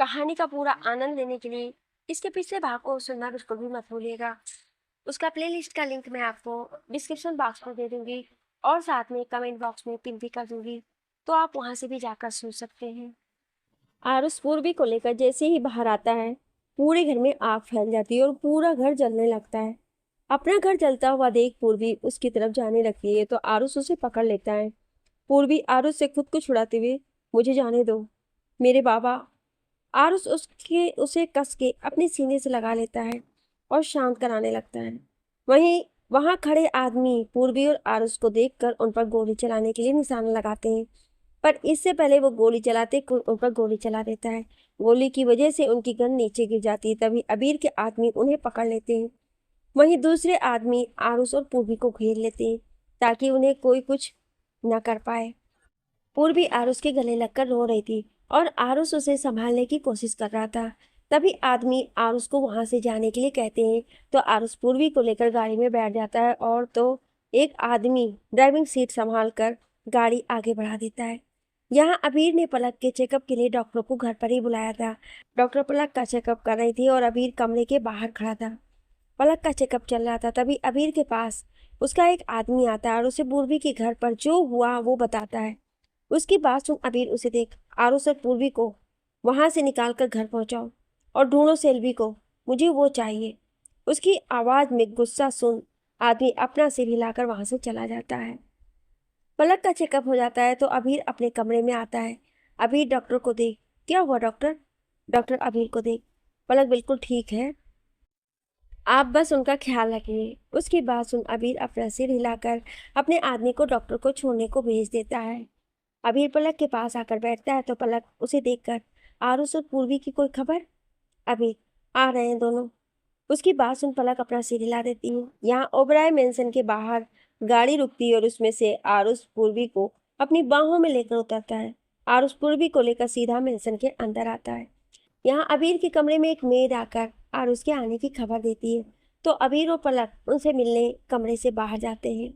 कहानी का पूरा आनंद लेने के लिए इसके पिछले भाग को सुनना बिल्कुल भी मत भूलिएगा। उसका प्लेलिस्ट का लिंक मैं आपको डिस्क्रिप्शन बॉक्स में दे दूंगी और साथ में कमेंट बॉक्स में पिन भी कर दूंगी, तो आप वहां से भी जाकर सुन सकते हैं। आरुष पूर्वी को लेकर जैसे ही बाहर आता है, पूरे घर में आग फैल जाती है और पूरा घर जलने लगता है। अपना घर जलता हुआ देख पूर्वी उसकी तरफ जाने लगती है तो आरुष उसे पकड़ लेता है। पूर्वी आरुष से खुद को छुड़ाते हुए, मुझे जाने दो मेरे बाबा। आरुष उसे कस के अपने सीने से लगा लेता है और शांत कराने लगता है। वहीं वहां खड़े आदमी पूर्वी और आरुष को देखकर उन पर गोली चलाने के लिए निशाना लगाते हैं, पर इससे पहले वो गोली चलाते उन पर गोली चला देता है। गोली की वजह से उनकी गन नीचे गिर जाती है। तभी अबीर के आदमी उन्हें पकड़ लेते हैं। वहीं दूसरे आदमी आरुष और पूर्वी को घेर लेते हैं ताकि उन्हें कोई कुछ न कर पाए। पूर्वी आरुष के गले लगकर रो रही थी और आरुष उसे संभालने की कोशिश कर रहा था। तभी आदमी आरुष को वहां से जाने के लिए कहते हैं तो आरुष पूर्वी को लेकर गाड़ी में बैठ जाता है और तो एक आदमी ड्राइविंग सीट संभाल कर गाड़ी आगे बढ़ा देता है। यहाँ अबीर ने पलक के चेकअप के लिए डॉक्टर को घर पर ही बुलाया था। डॉक्टर पलक का चेकअप कर रही थी और अबीर कमरे के बाहर खड़ा था। पलक का चेकअप चल रहा था। तभी अबीर के पास उसका एक आदमी आता है और उसे पूर्वी के घर पर जो हुआ वो बताता है। उसकी बात सुन अबीर उसे देख आरुष और पूर्वी को वहां से निकालकर घर पहुंचाओ और ढूंढो सेल्वी को, मुझे वो चाहिए। उसकी आवाज में गुस्सा सुन आदमी अपना सिर हिलाकर वहां से चला जाता है। पलक का चेकअप हो जाता है तो अबीर अपने कमरे में आता है। अबीर डॉक्टर को देख, क्या हुआ डॉक्टर? डॉक्टर अबीर को देख, पलक बिल्कुल ठीक है, आप बस उनका ख्याल रखिए। उसकी बात सुन अबीर अपना सिर हिलाकर अपने आदमी को डॉक्टर को छोड़ने को भेज देता है। अबीर पलक के पास आकर बैठता है तो पलक उसे देखकर, आरुष और पूर्वी की कोई खबर? अबीर, आ रहे हैं दोनों। उसकी बात सुन पलक अपना सिर हिला देती है। यहाँ ओबराय मेंशन के बाहर गाड़ी रुकती है और उसमें से आरुष पूर्वी को अपनी बाहों में लेकर उतरता है। आरुष पूर्वी को लेकर सीधा मेंशन के अंदर आता है। यहाँ अबीर के कमरे में एक मेड आकर आरुष के आने की खबर देती है तो अबीर और पलक उनसे मिलने कमरे से बाहर जाते हैं।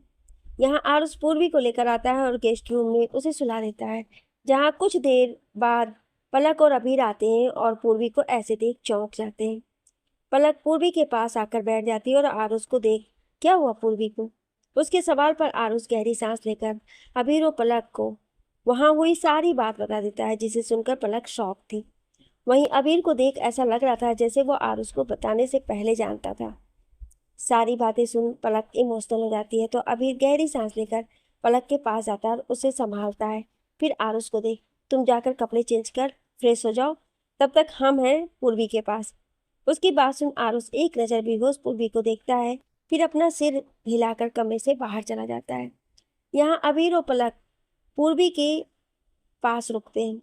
यहाँ आरुष पूर्वी को लेकर आता है और गेस्ट रूम में उसे सुला देता है, जहाँ कुछ देर बाद पलक और अबीर आते हैं और पूर्वी को ऐसे देख चौंक जाते हैं। पलक पूर्वी के पास आकर बैठ जाती है और आरुष को देख, क्या हुआ पूर्वी को? उसके सवाल पर आरुष गहरी सांस लेकर अबीर और पलक को वहां हुई सारी बात बता देता है, जिसे सुनकर पलक शॉक थी। वहीं अबीर को देख ऐसा लग रहा था जैसे वो आरुष को बताने से पहले जानता था। सारी बातें सुन पलक इमोशनल हो जाती है तो अबीर गहरी सांस लेकर पलक के पास जाता है और उसे संभालता है। फिर आरुष को देख, तुम जाकर कपड़े चेंज कर फ्रेश हो जाओ, तब तक हम हैं पूर्वी के पास। उसकी बात सुन आरुष एक नज़र बेहोश पूर्वी को देखता है, फिर अपना सिर हिलाकर कमरे से बाहर चला जाता है। यहाँ अबीर और पलक पूर्वी के पास रुकते हैं।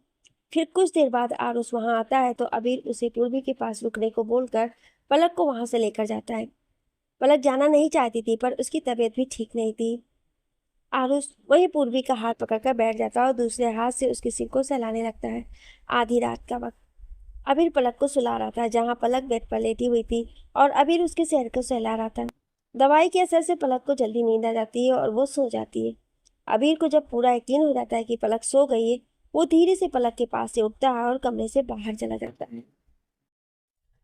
फिर कुछ देर बाद आरुष वहां आता है तो अबीर उसे पूर्वी के पास रुकने को बोलकर पलक को वहां से लेकर जाता है। पलक जाना नहीं चाहती थी पर उसकी तबीयत भी ठीक नहीं थी। आरुष वही पूर्वी का हाथ पकड़कर बैठ जाता है और दूसरे हाथ से उसके सिर को सहलाने लगता है। आधी रात का वक्त अबीर पलक को सुला रहा था, जहाँ पलक बेड पर लेटी हुई थी और अबीर उसके सिर को सहला रहा था। दवाई के असर से पलक को जल्दी नींद आ जाती है और वो सो जाती है। अबीर को जब पूरा यकीन हो जाता है कि पलक सो गई है, वो धीरे से पलक के पास से उठता है और कमरे से बाहर चला जाता है।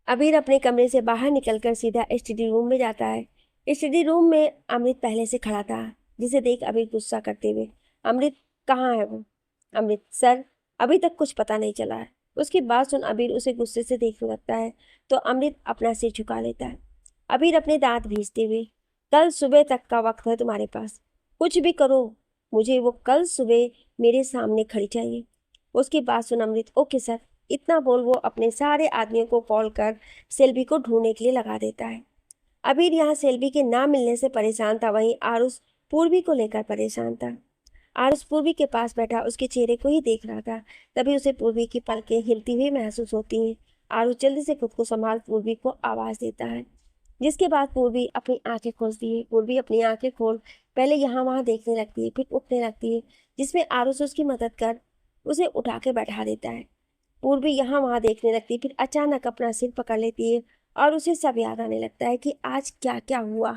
अबीर अपने कमरे से बाहर निकलकर सीधा स्टडी रूम में जाता है। स्टडी रूम में अमृत पहले से खड़ा था, जिसे देख अबीर गुस्सा करते हुए, अमृत कहाँ है वो? अमृत, सर अभी तक कुछ पता नहीं चला है। उसकी बात सुन अबीर उसे गुस्से से देखने लगता है तो अमृत अपना सिर झुका लेता है। अबीर अपने दांत भींचते हुए, कल सुबह तक का वक्त है तुम्हारे पास, कुछ भी करो, मुझे वो कल सुबह मेरे सामने खड़ी चाहिए। उसकी बात सुन अमृत, ओके सर, इतना बोल वो अपने सारे आदमियों को कॉल कर सेल्वी को ढूंढने के लिए लगा देता है। अबीर यहाँ सेल्वी के ना मिलने से परेशान था, वहीं आरुष पूर्वी को लेकर परेशान था। आरुष पूर्वी के पास बैठा उसके चेहरे को ही देख रहा था। तभी उसे पूर्वी की पलकें हिलती हुई महसूस होती हैं। आरुष जल्दी से खुद को संभाल पूर्वी को आवाज देता है, जिसके बाद पूर्वी अपनी आंखें खोलती है। पूर्वी अपनी आंखें खोल पहले यहाँ वहाँ देखने लगती है, फिर उठने लगती है, जिसमें आरुष उसकी मदद कर उसे उठा के बैठा देता है। पूर्वी यहाँ वहाँ देखने लगती है, फिर अचानक अपना सिर पकड़ लेती है और उसे सब याद आने लगता है कि आज क्या क्या हुआ,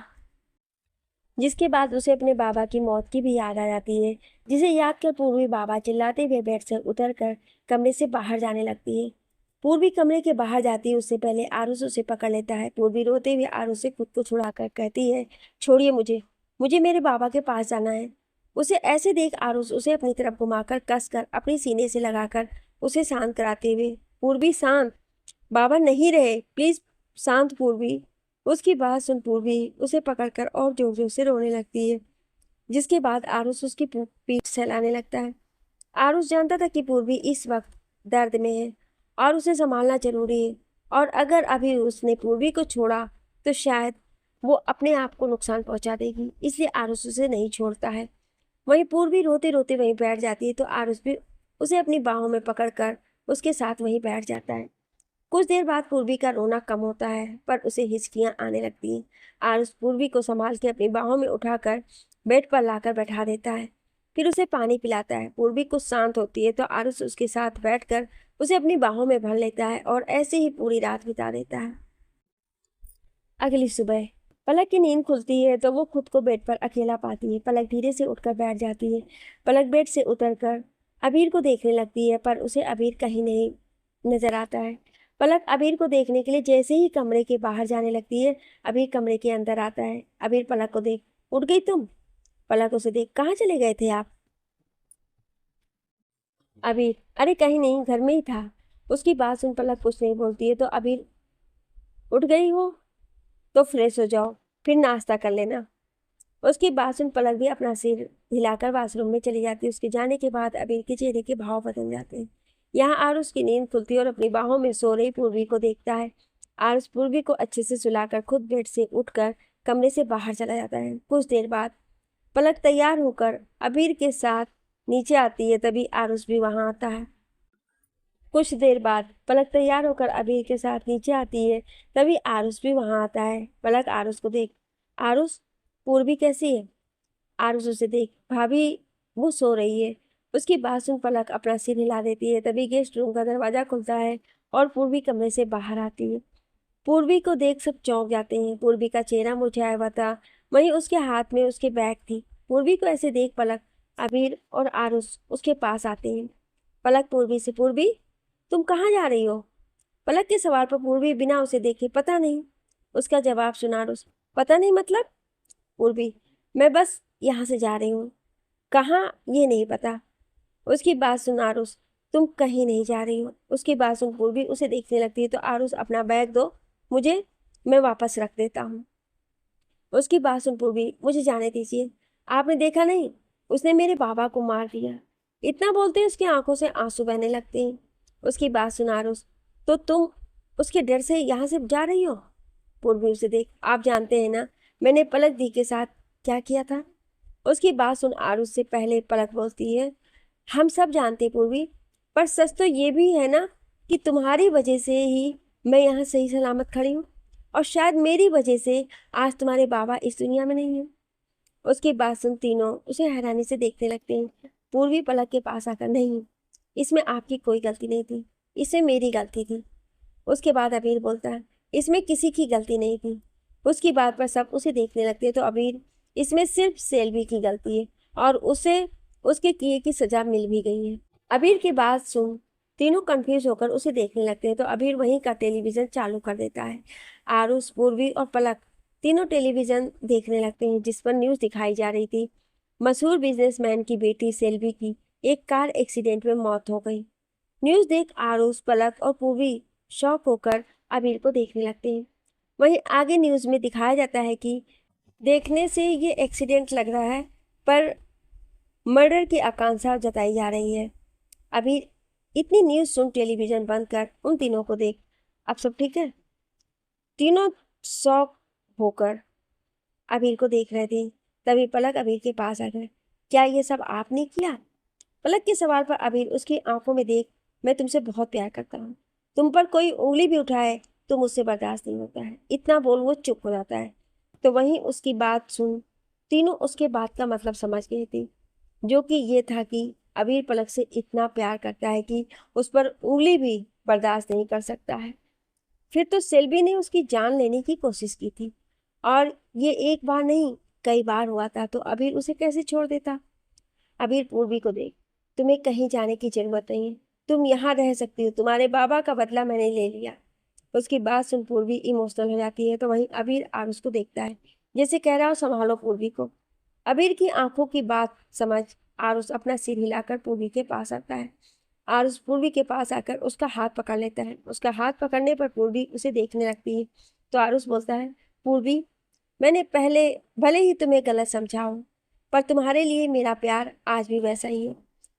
जिसके बाद उसे अपने बाबा की मौत की भी याद आ जाती है, जिसे याद कर पूर्वी बाबा चिल्लाते हुए बेड से उतरकर कमरे से बाहर जाने लगती है। पूर्वी कमरे के बाहर जाती है उससे पहले आरुष उसे पकड़ लेता है। पूर्वी रोते हुए आरुष से खुद को छुड़ाकर कहती है, छोड़िए मुझे, मुझे मेरे बाबा के पास जाना है। उसे ऐसे देख आरुष उसे अपनी तरफ घुमाकर कसकर अपने सीने से लगाकर उसे शांत कराते हुए, पूर्वी शांत, बाबा नहीं रहे, प्लीज शांत पूर्वी। उसकी बात सुन पूर्वी उसे पकड़कर और जोर जोर से रोने लगती है, जिसके बाद आरुष उसकी पीठ सहलाने लगता है। आरुष जानता था कि पूर्वी इस वक्त दर्द में है और उसे संभालना जरूरी है, और अगर अभी उसने पूर्वी को छोड़ा तो शायद वो अपने आप को नुकसान पहुंचा देगी, इसलिए आरुष उसे नहीं छोड़ता है। वहीं पूर्वी रोते रोते वहीं बैठ जाती है तो आरुष भी उसे अपनी बाहों में पकड़कर उसके साथ वहीं बैठ जाता है। कुछ देर बाद पूर्वी का रोना कम होता है पर उसे हिचकियां आने लगती हैं। आरुष पूर्वी को संभाल के अपनी बाहों में उठाकर बेड पर लाकर बैठा देता है, फिर उसे पानी पिलाता है। पूर्वी कुछ शांत होती है तो आरुष उसके साथ बैठकर उसे अपनी बाहों में भर लेता है और ऐसे ही पूरी रात बिता देता है। अगली सुबह पलक की नींद खुलती है तो वो खुद को बेड पर अकेला पाती है। पलक धीरे से उठकर बैठ जाती है। पलक बेड से उतरकर अबीर को देखने लगती है पर उसे अबीर कहीं नहीं नजर आता है। पलक अबीर को देखने के लिए जैसे ही कमरे के बाहर जाने लगती है, अबीर कमरे के अंदर आता है। अबीर पलक को देख, उठ गई तुम? पलक उसे देख, कहाँ चले गए थे आप? अबीर, अरे कहीं नहीं, घर में ही था। उसकी बात सुन पलक कुछ नहीं बोलती है तो अबीर, उठ गई हो तो फ्रेश हो जाओ, फिर नाश्ता कर लेना। उसकी बात सुन पलक भी अपना सिर हिलाकर वाशरूम में चली जाती है। उसके जाने के बाद अबीर के चेहरे के भाव बदल जाते हैं। यहाँ आरुष की नींद खुलती है और अपनी बाहों में सो रही पूर्वी को देखता है। आरुष पूर्वी को अच्छे से सुलाकर खुद बेड से उठकर कमरे से बाहर चला जाता है। कुछ देर बाद पलक तैयार होकर अबीर के साथ नीचे आती है, तभी आरुष भी वहां आता है। कुछ देर बाद पलक तैयार होकर अबीर के साथ नीचे आती है, तभी आरुष भी वहां आता है। पलक आरुष को देख, आरुष, पूर्वी कैसी है? आरुष उसे देख, भाभी वो सो रही है। उसकी बात सुन पलक अपना सिर हिला देती है, तभी गेस्ट रूम का दरवाजा खुलता है और पूर्वी कमरे से बाहर आती है। पूर्वी को देख सब चौंक जाते हैं। पूर्वी का चेहरा मुरझाया हुआ था, वहीं उसके हाथ में उसके बैग थी। पूर्वी को ऐसे देख पलक, अबीर और आरुष उसके पास आते हैं। पलक पूर्वी से, पूर्वी तुम कहाँ जा रही हो? पलक के सवाल पर पूर्वी बिना उसे देखे, पता नहीं। उसका जवाब सुना आरुष, पता नहीं मतलब? पूर्वी, मैं बस यहाँ से जा रही हूँ, कहाँ ये नहीं पता। उसकी बात सुन आरुष, तुम कहीं नहीं जा रही हो। उसकी बात सुन पूर्वी उसे देखने लगती है तो आरुष, अपना बैग दो मुझे, मैं वापस रख देता हूँ। उसकी बात सुन पूर्वी, मुझे जाने दीजिए, आपने देखा नहीं, उसने मेरे बाबा को मार दिया। इतना बोलते ही उसकी आंखों से आंसू बहने लगते हैं। उसकी बात सुन आरुष, तो तुम उसके डर से यहाँ से जा रही हो? पूर्वी उसे देख, आप जानते हैं ना मैंने पलक दी के साथ क्या किया था? उसकी बात सुन आरुष से पहले पलक बोलती है, हम सब जानते पूर्वी, पर सच तो ये भी है ना कि तुम्हारी वजह से ही मैं यहाँ सही सलामत खड़ी हूँ, और शायद मेरी वजह से आज तुम्हारे बाबा इस दुनिया में नहीं है। उसकी बात सुन तीनों उसे हैरानी से देखने लगते हैं। पूर्वी पलक के पास आकर, नहीं, इसमें आपकी कोई गलती नहीं थी, इसमें मेरी गलती थी। उसके बाद अबीर बोलता है, इसमें किसी की गलती नहीं थी। उसकी बात पर सब उसे देखने लगते हैं तो अबीर, इसमें सिर्फ सेल्वी की गलती है और उसे उसके किए की सजा मिल भी गई है। अबीर की बात सुन तीनों कंफ्यूज होकर उसे देखने लगते हैं तो अबीर वहीं का टेलीविजन चालू कर देता है। आरुष, पूर्वी और पलक तीनों टेलीविजन देखने लगते हैं जिस पर न्यूज़ दिखाई जा रही थी, मशहूर बिजनेसमैन की बेटी सेल्वी की एक कार एक्सीडेंट में मौत हो गई। न्यूज़ देख आरुष, पलक और पूर्वी शॉक होकर अबीर को देखने लगते हैं। वहीं आगे न्यूज़ में दिखाया जाता है कि देखने से ये एक्सीडेंट लग रहा है पर मर्डर की आकांक्षा जताई जा रही है। अभी इतनी न्यूज़ सुन टेलीविजन बंद कर उन तीनों को देख, अब सब ठीक है? तीनों शॉक होकर अबीर को देख रहे थे, तभी पलक अबीर के पास आ गए, क्या ये सब आपने किया? पलक के सवाल पर अबीर उसकी आंखों में देख, मैं तुमसे बहुत प्यार करता हूँ, तुम पर कोई उंगली भी उठाए तो मुझसे बर्दाश्त नहीं होता है। इतना बोल वो चुप हो जाता है। तो वहीं उसकी बात सुन तीनों उसके बात का मतलब समझ गए थे, जो कि ये था कि अबीर पलक से इतना प्यार करता है कि उस पर उंगली भी बर्दाश्त नहीं कर सकता है। फिर तो सेल्वी ने उसकी जान लेने की कोशिश की थी, और ये एक बार नहीं कई बार हुआ था, तो अबीर उसे कैसे छोड़ देता? अबीर, पूर्वी को देख, तुम्हें कहीं जाने की जरूरत नहीं है, तुम यहाँ रह सकती हो, तुम्हारे बाबा का बदला मैंने ले लिया। उसकी बात सुन पूर्वी इमोशनल हो जाती है। तो वहीं अबीर आरुष को देखता है, जैसे कह रहा हो संभालो पूर्वी को। अबीर की आंखों की बात समझ आरुष अपना सिर हिलाकर पूर्वी के पास आता है। आरुष पूर्वी के पास आकर उसका हाथ पकड़ लेता है। उसका हाथ पकड़ने पर पूर्वी उसे देखने लगती है। तो आरुष बोलता है, पूर्वी, मैंने पहले भले ही तुम्हें गलत समझा हो, पर तुम्हारे लिए मेरा प्यार आज भी वैसा ही है।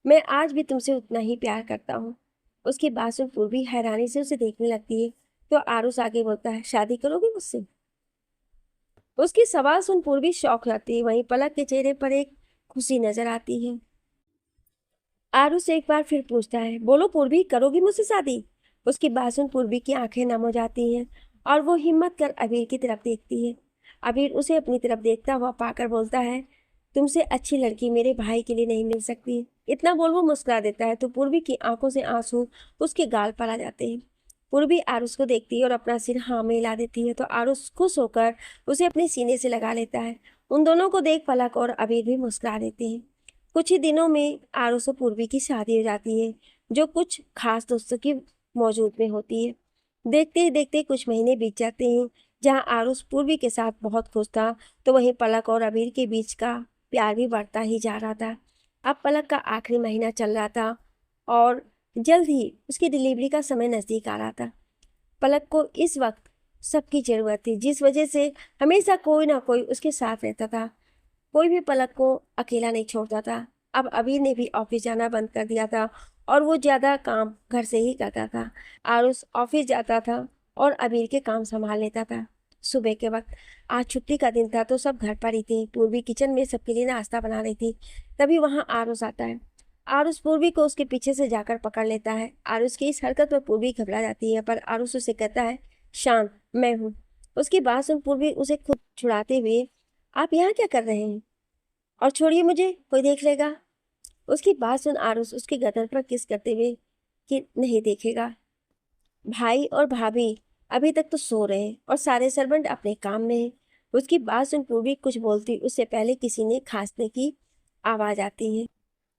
मैं आज भी तुमसे उतना ही प्यार करता हूँ। उसकी बात सुन पूर्वी हैरानी से उसे देखने लगती है। तो आरुष आगे बोलता है, शादी करोगे मुझसे? उसकी सवाल सुन पूर्वी शौक जाती है। वहीं पलक के चेहरे पर एक खुशी नजर आती है। आरुष एक बार फिर पूछता है, बोलो पूर्वी, करोगी मुझसे शादी? उसकी बात सुन पूर्वी की आंखें नम हो जाती हैं और वो हिम्मत कर अबीर की तरफ देखती है। अबीर उसे अपनी तरफ देखता हुआ पाकर बोलता है, तुमसे अच्छी लड़की मेरे भाई के लिए नहीं मिल सकती। इतना बोल वो मुस्कुरा देता है। तो पूर्वी की आंखों से आंसू उसके गाल पर आ जाते हैं। पूर्वी आरुष को देखती है और अपना सिर हाँ में हिला देती है। तो आरुष खुश होकर उसे अपने सीने से लगा लेता है। उन दोनों को देख पलक और अबीर भी मुस्कुरा देते हैं। कुछ ही दिनों में आरुष और पूर्वी की शादी हो जाती है, जो कुछ खास दोस्तों की मौजूद में होती है। देखते ही देखते कुछ महीने बीत जाते हैं। जहां आरुष पूर्वी के साथ बहुत खुश था, तो वहीं पलक और अबीर के बीच का प्यार भी बढ़ता ही जा रहा था। अब पलक का आखिरी महीना चल रहा था और जल्द ही उसकी डिलीवरी का समय नजदीक आ रहा था। पलक को इस वक्त सबकी जरूरत थी, जिस वजह से हमेशा कोई ना कोई उसके साथ रहता था। कोई भी पलक को अकेला नहीं छोड़ता था। अब अबीर ने भी ऑफिस जाना बंद कर दिया था और वो ज्यादा काम घर से ही करता था। आरुष ऑफिस जाता था और अबीर के काम संभाल लेता था। सुबह के वक्त आज छुट्टी का दिन था, तो सब घर पर ही थे। पूर्वी किचन में सबके लिए नाश्ता बना रही थी। तभी वहां आरुष आता है। आरुष पूर्वी को उसके पीछे से जाकर पकड़ लेता है। आरुष की इस हरकत पर पूर्वी घबरा जाती है, पर आरुष उसे कहता है, शांत, मैं हूँ। उसकी बात सुन पूर्वी उसे खुद छुड़ाते हुए, आप यहाँ क्या कर रहे हैं? और छोड़िए मुझे, कोई देख लेगा। उसकी बात सुन आरुष उसकी गर्दन पर किस करते हुए कि नहीं देखेगा। भाई और भाभी अभी तक तो सो रहे हैं और सारे सर्वेंट अपने काम में हैं। उसकी बात सुन पूर्वी कुछ बोलती उससे पहले किसी ने खांसने की आवाज आती है।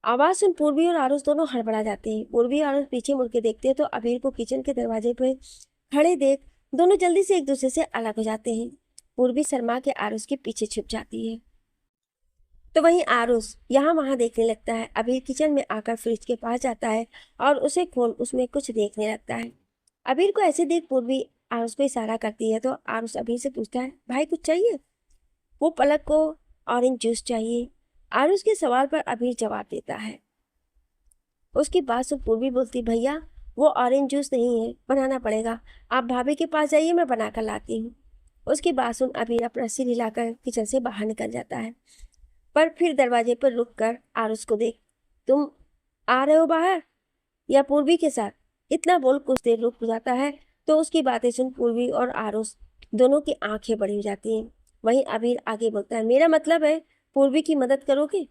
आवाज सुन पूर्वी और आरुष दोनों हड़बड़ा जाते हैं। पूर्वी और आरुष पीछे मुड़ के देखते हैं तो अबीर को किचन के दरवाजे पर खड़े देख दोनों जल्दी से एक दूसरे से अलग हो जाते हैं। पूर्वी शर्मा के आरुष के पीछे छुप जाती है। तो वहीं आरुष यहाँ वहां देखने लगता है। अबीर किचन में आकर फ्रिज के पास जाता है और उसे खोल उसमें कुछ देखने लगता है। अबीर को ऐसे देख पूर्वी आरुष को इशारा करती है। तो आरुष अबीर से पूछता है, भाई कुछ चाहिए? वो पलक को ऑरेंज जूस चाहिए। आरुष के सवाल पर अबीर जवाब देता है। उसकी बात सुन पूर्वी बोलती, भैया वो ऑरेंज जूस नहीं है, बनाना पड़ेगा। आप भाभी के पास जाइए, मैं बनाकर लाती हूँ। उसकी बात सुन अबीर अपना सिर हिलाकर किचन से बाहर निकल जाता है, पर फिर दरवाजे पर रुककर आरुष को देख, तुम आ रहे हो बाहर या पूर्वी के साथ? इतना बोल कुछ देर रुक जाता है। तो उसकी बातें सुन पूर्वी और आरुष दोनों की आंखें बड़ी हो जाती हैं। वहीं अबीर आगे बोलता है, मेरा मतलब है पूर्वी की मदद करोगे?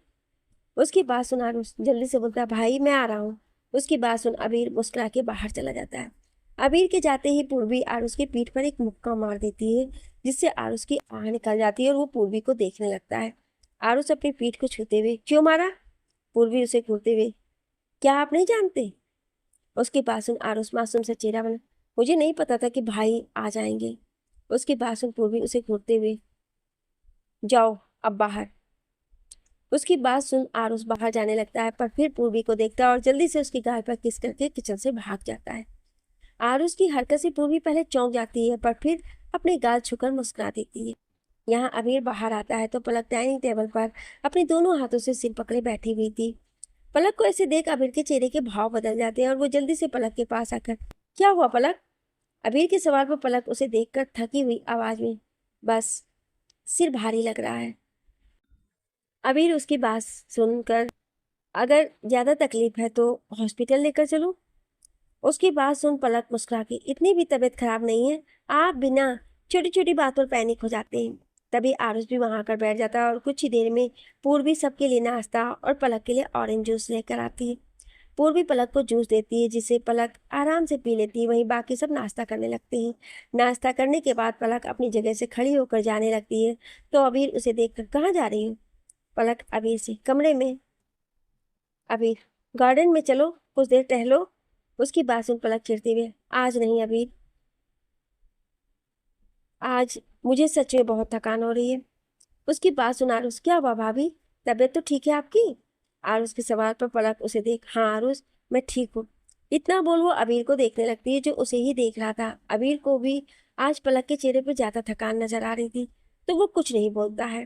उसकी बात सुन आरुष जल्दी से बोलता है, भाई मैं आ रहा हूँ। उसकी बात सुन अबीर मुस्कुरा के बाहर चला जाता है। अबीर के जाते ही पूर्वी आरुष की पीठ पर एक मुक्का मार देती है, जिससे आरुष की आह निकल जाती है और वो पूर्वी को देखने लगता है। आरुष अपनी पीठ को छूते हुए, क्यों मारा? पूर्वी उसे घूरते हुए, क्या आप नहीं जानते? उसकी बात सुन आरुष मासूम सा चेहरा बना, मुझे नहीं पता था कि भाई आ जाएंगे। उसकी बात सुन पूर्वी उसे घूरते हुए, जाओ अब बाहर। उसकी बात सुन आरुष बाहर जाने लगता है, पर फिर पूर्वी को देखता है और जल्दी से उसकी गाल पर किस करके किचन से भाग जाता है। आरुष की हरकत से पूर्वी पहले चौंक जाती है, पर फिर अपने गाल छूकर मुस्कुरा देती है। यहाँ अबीर बाहर आता है तो पलक डाइनिंग टेबल पर अपने दोनों हाथों से सिर पकड़े बैठी हुई थी। पलक को ऐसे देख अबीर के चेहरे के भाव बदल जाते हैं और वो जल्दी से पलक के पास आकर, क्या हुआ पलक? अबीर के सवाल पर पलक उसे देखकर थकी हुई आवाज में, बस सिर भारी लग रहा है। अबीर उसकी बात सुनकर, अगर ज्यादा तकलीफ है तो हॉस्पिटल लेकर चलो। उसकी बात सुन पलक मुस्कुरा के, इतनी भी तबीयत खराब नहीं है, आप बिना छोटी छोटी बात पर पैनिक हो जाते हैं। तभी आरुष भी वहां आकर बैठ जाता है और कुछ ही देर में पूर्वी सबके लिए नाश्ता और पलक के लिए ऑरेंज जूस लेकर आती है। पूर्वी पलक को जूस देती है, जिसे पलक आराम से पी लेती है। वहीं बाकी सब नाश्ता करने लगते हैं। नाश्ता करने के बाद पलक अपनी जगह से खड़ी होकर जाने लगती है। तो अबीर उसे देखकर, कहाँ जा रही हो? पलक अबीर से, कमरे में। अबीर, गार्डन में चलो, कुछ देर टहलो। उसकी बात सुन पलक चिढ़ते हुए, आज नहीं अबीर, आज मुझे सच में बहुत थकान हो रही है। उसकी बात सुन आरुष, क्या हुआ भाभी, तबीयत तो ठीक है आपकी? आरुष के सवाल पर पलक उसे देख, हाँ आरुष, मैं ठीक हूँ। इतना बोल वो अबीर को देखने लगती है जो उसे ही देख रहा था। अबीर को भी आज पलक के चेहरे पर ज्यादा थकान नजर आ रही थी, तो वो कुछ नहीं बोलता है।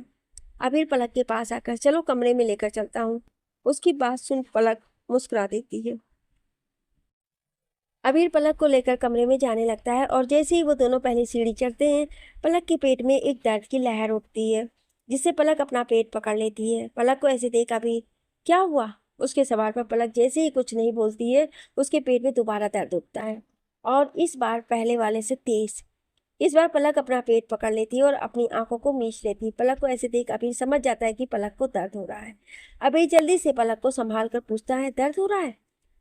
अबीर पलक के पास आकर, चलो कमरे में लेकर चलता हूँ। उसकी बात सुन पलक मुस्कुरा देती है। अबीर पलक को लेकर कमरे में जाने लगता है और जैसे ही वो दोनों पहली सीढ़ी चढ़ते हैं, पलक के पेट में एक दर्द की लहर उठती है, जिससे पलक अपना पेट पकड़ लेती है। पलक को ऐसे देख अबीर, क्या हुआ? उसके सवाल पर पलक जैसे ही कुछ नहीं बोलती है, उसके पेट में दोबारा दर्द उठता है, और इस बार पहले वाले से तेज। इस बार पलक अपना पेट पकड़ लेती है और अपनी आंखों को मीच लेती है। पलक को ऐसे देख अबीर समझ जाता है कि पलक को दर्द हो रहा है। अबीर जल्दी से पलक को संभाल कर पूछता है, दर्द हो रहा है?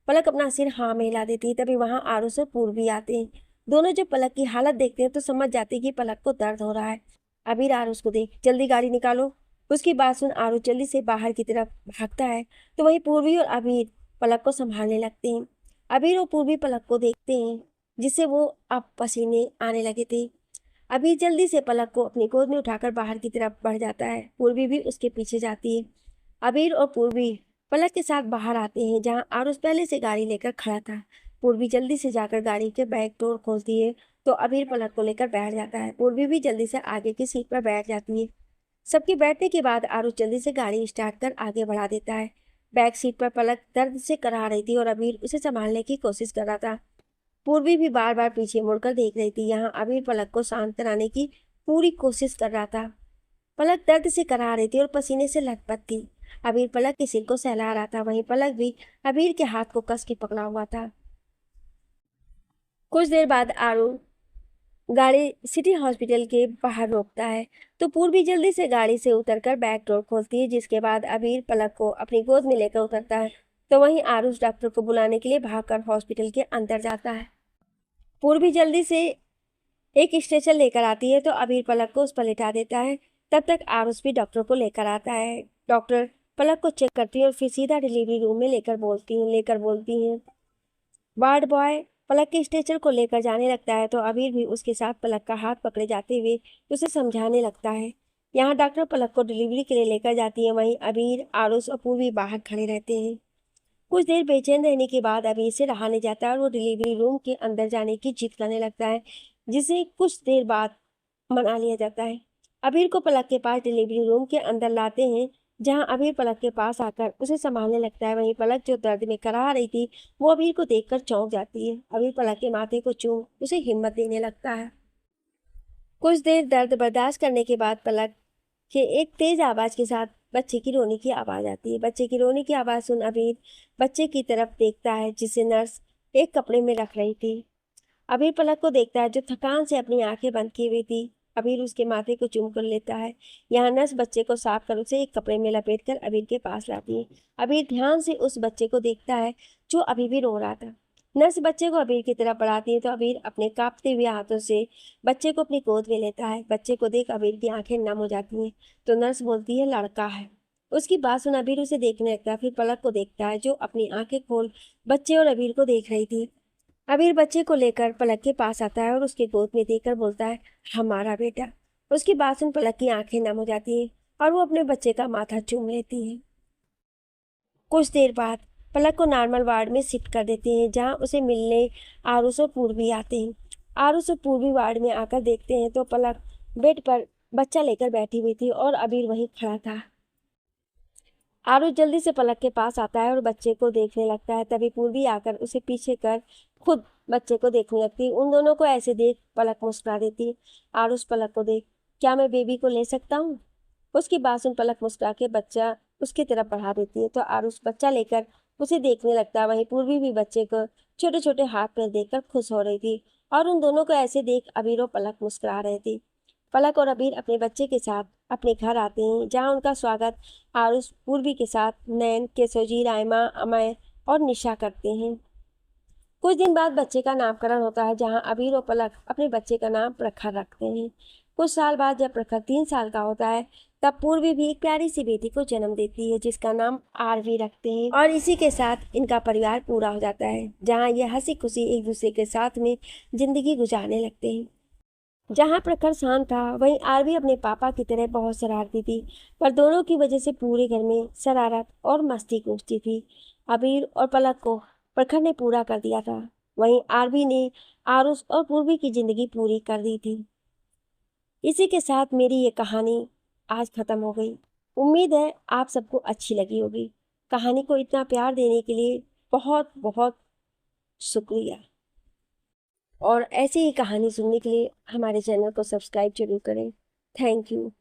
पलक अपना सिर हाँ में हिला देती है। तभी वहां आरुष और पूर्वी आते हैं। दोनों जब पलक की हालत देखते हैं तो समझ जाते हैं कि पलक को दर्द हो रहा है। अबीर आरुष को देख, जल्दी गाड़ी निकालो। उसकी बात सुन आरुष जल्दी से बाहर की तरफ भागता है, तो वहीं पूर्वी और अबीर पलक को संभालने लगते हैं। अबीर और पूर्वी पलक को देखते हैं, जिससे वो अब पसीने आने लगे थे। अबीर जल्दी से पलक को अपनी गोद में उठाकर बाहर की तरफ बढ़ जाता है। पूर्वी भी उसके पीछे जाती है। अबीर और पूर्वी पलक के साथ बाहर आते हैं, जहां आरुष पहले से गाड़ी लेकर खड़ा था। पूर्वी जल्दी से जाकर गाड़ी के बैक डोर खोलती है, तो अबीर पलक को लेकर बैठ जाता है। पूर्वी भी जल्दी से आगे की सीट पर बैठ जाती है। सबके बैठने के बाद आरुष जल्दी से गाड़ी स्टार्ट कर आगे बढ़ा देता है। बैक सीट पर पलक दर्द से करा रही थी और अबीर उसे संभालने की कोशिश कर रहा था। पूर्वी भी बार बार पीछे मुड़कर देख रही थी। यहाँ अबीर पलक को शांत कराने की पूरी कोशिश कर रहा था। पलक दर्द से करा रही थी और पसीने से लथपथ थी। अबीर पलक के सिर को सहला रहा था, वहीं पलक भी अबीर के हाथ को कस के पकड़ा हुआ था। कुछ देर बाद आरू गाड़ी सिटी हॉस्पिटल के बाहर रोकता है, तो पूर्वी जल्दी से गाड़ी से उतरकर बैक डोर खोलती है। जिसके बाद अबीर पलक को अपनी गोद में लेकर उतरता है, तो वहीं आरुष डॉक्टर को बुलाने के लिए भागकर हॉस्पिटल के अंदर जाता है। पूर्वी जल्दी से एक स्ट्रेचर लेकर आती है, तो अबीर पलक को उस पर लिटा देता है। तब तक आरुष भी डॉक्टर को लेकर आता है। डॉक्टर पलक को चेक करती है और फिर सीधा डिलीवरी रूम में लेकर बोलती हैं। वार्ड बॉय पलक के स्ट्रेचर को लेकर जाने लगता है, तो अबीर भी उसके साथ पलक का हाथ पकड़े जाते हुए उसे समझाने लगता है। यहाँ डॉक्टर पलक को डिलीवरी के लिए लेकर जाती है, वहीं अबीर आरुष और पूर्वी बाहर खड़े रहते हैं। कुछ देर बेचैन रहने के बाद अबीर से रहा नहीं जाता और वो डिलीवरी रूम के अंदर जाने की जिद करने लगता है, जिसे कुछ देर बाद मना लिया जाता है। अबीर को पलक के पास डिलीवरी रूम के अंदर लाते हैं, जहां अबीर पलक के पास आकर उसे संभालने लगता है। वहीं पलक जो दर्द में करा रही थी, वो अबीर को देखकर चौंक जाती है। अबीर पलक के माथे को चूम उसे हिम्मत देने लगता है। कुछ देर दर्द बर्दाश्त करने के बाद पलक के एक तेज आवाज के साथ बच्चे की रोने की आवाज आती है। बच्चे की रोने की आवाज सुन अबीर बच्चे की तरफ देखता है, जिसे नर्स एक कपड़े में रख रही थी। अबीर पलक को देखता है, जो थकान से अपनी आंखें बंद की हुई थी। अबीर उसके माथे को चूम कर लेता है। यहाँ नर्स बच्चे को साफ कर उसे एक कपड़े में लपेट कर अबीर के पास लाती है। अबीर ध्यान से उस बच्चे को देखता है, जो अभी भी रो रहा था। नर्स बच्चे को अबीर की तरफ बढ़ाती है, तो अबीर अपने कांपते हुए हाथों से बच्चे को अपनी गोद में लेता है। बच्चे को देख अबीर की आंखें नम हो जाती हैं, तो नर्स बोलती है, लड़का है। उसकी बात सुन अबीर उसे देखने लगता है, फिर पलक को देखता है, जो अपनी आंखें खोल बच्चे और अबीर को देख रही थी। अबीर बच्चे को लेकर पलक के पास आता है और उसके गोद में देकर बोलता है, हमारा बेटा। उसकी बात सुन पलक की आंखें नम हो जाती हैं और वो अपने बच्चे का माथा चूम लेती है। कुछ देर बाद पलक को नॉर्मल वार्ड में शिफ्ट कर देते हैं, जहां उसे मिलने आरुष और पूर्वी आते हैं। आरुष और पूर्वी वार्ड में आकर देखते हैं, तो पलक बेड पर बच्चा लेकर बैठी हुई थी और अबीर वहीं खड़ा था। आरुष जल्दी से पलक के पास आता है और बच्चे को देखने लगता है। तभी पूर्वी आकर उसे पीछे कर खुद बच्चे को देखने लगती है। उन दोनों को ऐसे देख पलक मुस्कुरा देती है। आरुष पलक को देख, क्या मैं बेबी को ले सकता हूँ? उसकी बात सुन पलक मुस्कुरा के बच्चा उसकी तरफ बढ़ा देती है, तो आरुष बच्चा लेकर उसे देखने लगता है। वहीं पूर्वी भी बच्चे को छोटे छोटे हाथ पैर देखकर खुश हो रही थी, और उन दोनों को ऐसे देख अबीर और पलक मुस्कुरा रहे थे। पलक और अबीर अपने बच्चे के साथ अपने घर आते हैं, जहाँ उनका स्वागत आरुष पूर्वी के साथ नैन, केसोजी, रायमा, अमय और निशा करते हैं। कुछ दिन बाद बच्चे का नामकरण होता है, जहाँ अबीर और पलक अपने बच्चे का नाम प्रखर रखते हैं। कुछ साल बाद जब प्रखर 3 साल का होता है तब पूर्वी भी एक प्यारी सी बेटी को जन्म देती है जिसका नाम आरवी रखते हैं और इसी के साथ इनका परिवार पूरा हो जाता है, जहाँ ये हंसी खुशी एक दूसरे के साथ में जिंदगी गुजारने लगते हैं। जहाँ प्रखर शांत था वहीं आरवी अपने पापा की तरह बहुत शरारती थी, पर दोनों की वजह से पूरे घर में शरारत और मस्ती गूंजती थी। अबीर और पलक को प्रखर ने पूरा कर दिया था, वहीं आरवी ने आरुष और पूर्वी की जिंदगी पूरी कर दी थी। इसी के साथ मेरी ये कहानी आज खत्म हो गई। उम्मीद है आप सबको अच्छी लगी होगी। कहानी को इतना प्यार देने के लिए बहुत बहुत शुक्रिया, और ऐसी ही कहानी सुनने के लिए हमारे चैनल को सब्सक्राइब जरूर करें। Thank you.